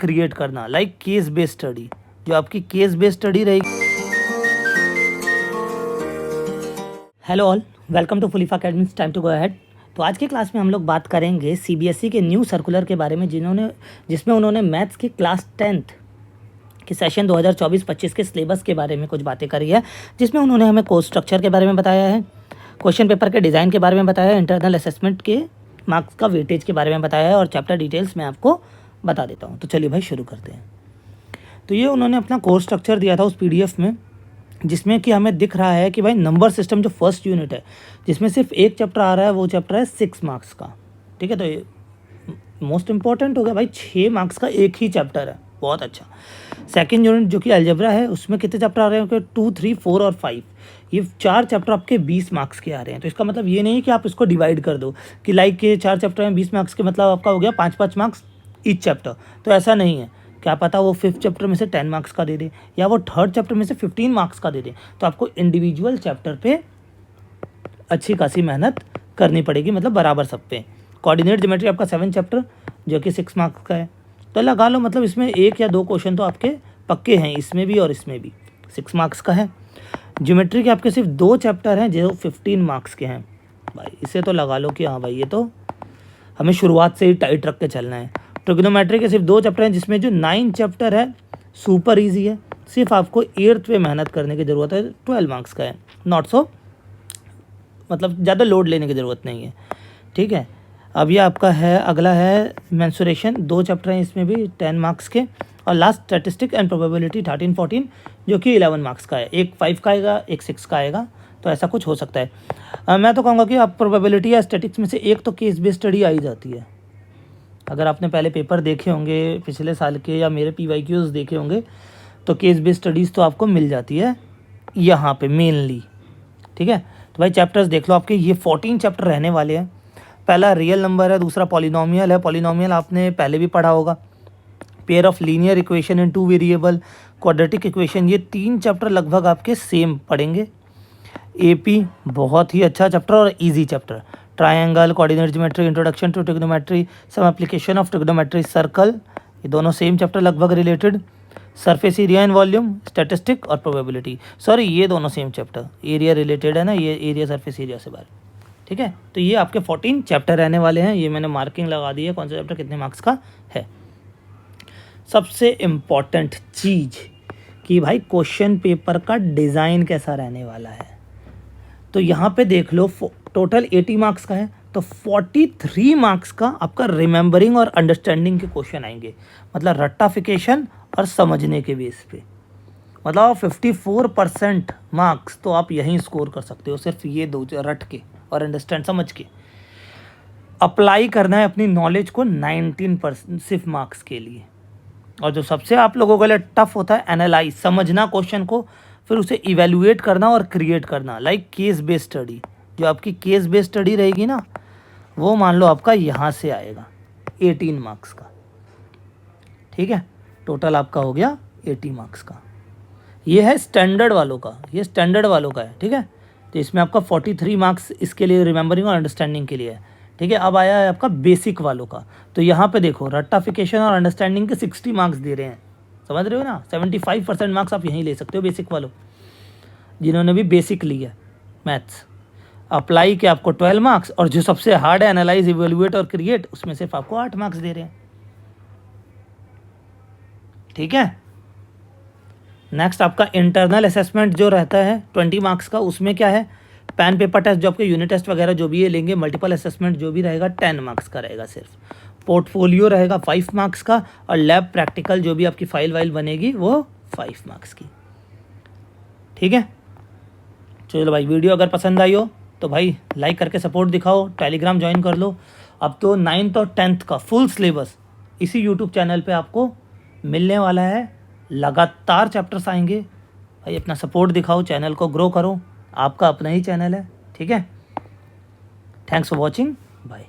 Create करना, like case based study. जो आपकी केस बेस्ड स्टडी रहेगी। हेलो ऑल, वेलकम टू फुलीफा academy, time to go ahead. तो आज की क्लास में हम लोग बात करेंगे सीबीएसई के न्यू सर्कुलर के बारे में, जिसमें उन्होंने मैथ्स की क्लास 10th कि सेशन 2024-25 के सिलेबस के बारे में कुछ बातें करी है, जिसमें उन्होंने हमें कोर्स स्ट्रक्चर के बारे में बताया है, क्वेश्चन पेपर के डिज़ाइन के बारे में बताया है, इंटरनल असेसमेंट के मार्क्स का वेटेज के बारे में बताया है और चैप्टर डिटेल्स मैं आपको बता देता हूँ। तो चलिए भाई शुरू करते हैं। तो ये उन्होंने अपना कोर्स स्ट्रक्चर दिया था उस पीडीएफ में, जिसमें कि हमें दिख रहा है कि भाई नंबर सिस्टम जो फर्स्ट यूनिट है, जिसमें सिर्फ एक चैप्टर आ रहा है, वो चैप्टर है 6 मार्क्स का। ठीक है, तो ये मोस्ट इंपॉर्टेंट हो गया भाई, 6 मार्क्स का एक ही चैप्टर है, बहुत अच्छा। सेकंड यूनिट जो कि अलजेब्रा है, उसमें कितने चैप्टर आ रहे हैं? 2, 3, 4 और 5। ये 4 चैप्टर आपके 20 मार्क्स के आ रहे हैं। तो इसका मतलब ये नहीं है कि आप इसको डिवाइड कर दो कि लाइक ये 4 चैप्टर हैं 20 मार्क्स के, मतलब आपका हो गया 5-5 मार्क्स ईच चैप्टर। तो ऐसा नहीं है, क्या पता वो 5th चैप्टर में से 10 मार्क्स का दे दे, या वो 3rd चैप्टर में से 15 मार्क्स का दे दे। तो आपको इंडिविजुअल चैप्टर पे अच्छी खासी मेहनत करनी पड़ेगी, मतलब बराबर सब पे। कोऑर्डिनेट ज्योमेट्री आपका 7 चैप्टर जो कि 6 मार्क्स का है, तो लगा लो मतलब इसमें 1 या 2 क्वेश्चन तो आपके पक्के हैं, इसमें भी और इसमें भी। 6 मार्क्स का है। ज्योमेट्री के आपके सिर्फ 2 चैप्टर हैं जो 15 मार्क्स के हैं। भाई इसे तो लगा लो कि हाँ भाई ये तो हमें शुरुआत से ही टाइट रख के चलना है। ट्रिग्नोमेट्री के सिर्फ 2 चैप्टर हैं, जिसमें जो 9 चैप्टर है सुपर ईजी है, सिर्फ आपको 8th पे मेहनत करने की ज़रूरत है। 12 मार्क्स का है, नॉट सो मतलब ज़्यादा लोड लेने की ज़रूरत नहीं है। ठीक है, अब ये आपका है, अगला है मेंसुरेशन, 2 चैप्टर हैं इसमें भी 10 मार्क्स के। और लास्ट स्टैटिस्टिक एंड प्रोबेबिलिटी 13-14 जो कि 11 मार्क्स का है। एक 5 का आएगा, एक 6 का आएगा, तो ऐसा कुछ हो सकता है। मैं तो कहूँगा कि आप प्रोबेबिलिटी या स्टैटिक्स में से एक तो केस बेस्ड स्टडी आई जाती है। अगर आपने पहले पेपर देखे होंगे पिछले साल के या मेरे PYQs देखे होंगे, तो केस बेस्ड स्टडीज़ तो आपको मिल जाती है यहाँ पे मेनली। ठीक है, तो भाई चैप्टर्स देख लो आपके, ये 14 चैप्टर रहने वाले हैं। पहला रियल नंबर है, दूसरा पॉलिनोमियल है। पॉलिनोमियल आपने पहले भी पढ़ा होगा। Pair of linear equation in 2 variable, quadratic equation, ये 3 चैप्टर लगभग आपके सेम पढ़ेंगे। AP बहुत ही अच्छा चैप्टर और easy chapter. Triangle, coordinate geometry, introduction to trigonometry, some application of trigonometry, circle, ये दोनों सेम चैप्टर लगभग related. Surface area and volume, statistic और प्रोबेबिलिटी, सॉरी ये दोनों सेम चैप्टर, एरिया रिलेटेड है ना, ये एरिया सरफेस एरिया से बाहर। ठीक है, तो ये आपके 14 चैप्टर रहने वाले हैं। ये मैंने मार्किंग लगा दी है कौन सा चैप्टर कितने मार्क्स का है। सबसे इम्पॉर्टेंट चीज़ कि भाई क्वेश्चन पेपर का डिज़ाइन कैसा रहने वाला है। तो यहाँ पे देख लो, टोटल 80 मार्क्स का है, तो 43 मार्क्स का आपका रिमेंबरिंग और अंडरस्टैंडिंग के क्वेश्चन आएंगे, मतलब रट्टाफिकेशन और समझने के बेस पे। मतलब 54% मार्क्स तो आप यहीं स्कोर कर सकते हो, सिर्फ ये 2 रट के और अंडरस्टैंड समझ के। अप्लाई करना है अपनी नॉलेज को 19% सिर्फ मार्क्स के लिए। और जो सबसे आप लोगों के लिए टफ होता है, एनालाइज, समझना क्वेश्चन को, फिर उसे इवेल्युएट करना और क्रिएट करना, लाइक केस बेस्ड स्टडी। जो आपकी केस बेस्ड स्टडी रहेगी ना, वो मान लो आपका यहाँ से आएगा 18 मार्क्स का। ठीक है, टोटल आपका हो गया 80 मार्क्स का। ये है स्टैंडर्ड वालों का, ये स्टैंडर्ड वालों का है। ठीक है, तो इसमें आपका 43 मार्क्स इसके लिए रिमेंबरिंग और अंडरस्टैंडिंग के लिए है। ठीक है, अब आया है आपका बेसिक वालों का। तो यहाँ पे देखो, रट्टाफिकेशन और अंडरस्टैंडिंग के 60 मार्क्स दे रहे हैं, समझ रहे हो ना। 75% मार्क्स आप यहीं ले सकते हो बेसिक वालों, जिन्होंने भी बेसिक लिया मैथ्स। अप्लाई के आपको 12 मार्क्स, और जो सबसे हार्ड है एनालाइज, इवेल्युएट और क्रिएट, उसमें सिर्फ आपको 8 मार्क्स दे रहे हैं। ठीक है, नेक्स्ट आपका इंटरनल असेसमेंट जो रहता है 20 मार्क्स का, उसमें क्या है, पेन पेपर टेस्ट जो आपके यूनिट टेस्ट वगैरह जो भी ये लेंगे, मल्टीपल असेसमेंट जो भी रहेगा 10 मार्क्स का रहेगा सिर्फ। पोर्टफोलियो रहेगा 5 मार्क्स का, और लैब प्रैक्टिकल जो भी आपकी फाइल वाइल बनेगी वो 5 मार्क्स की। ठीक है, चलो भाई, वीडियो अगर पसंद आई हो तो भाई लाइक करके सपोर्ट दिखाओ, टेलीग्राम ज्वाइन कर लो। अब तो 9th और 10th का फुल सिलेबस इसी यूट्यूब चैनल पे आपको मिलने वाला है। लगातार चैप्टर्स आएंगे भाई, अपना सपोर्ट दिखाओ, चैनल को ग्रो करो, आपका अपना ही चैनल है। ठीक है, थैंक्स फॉर वॉचिंग, बाय।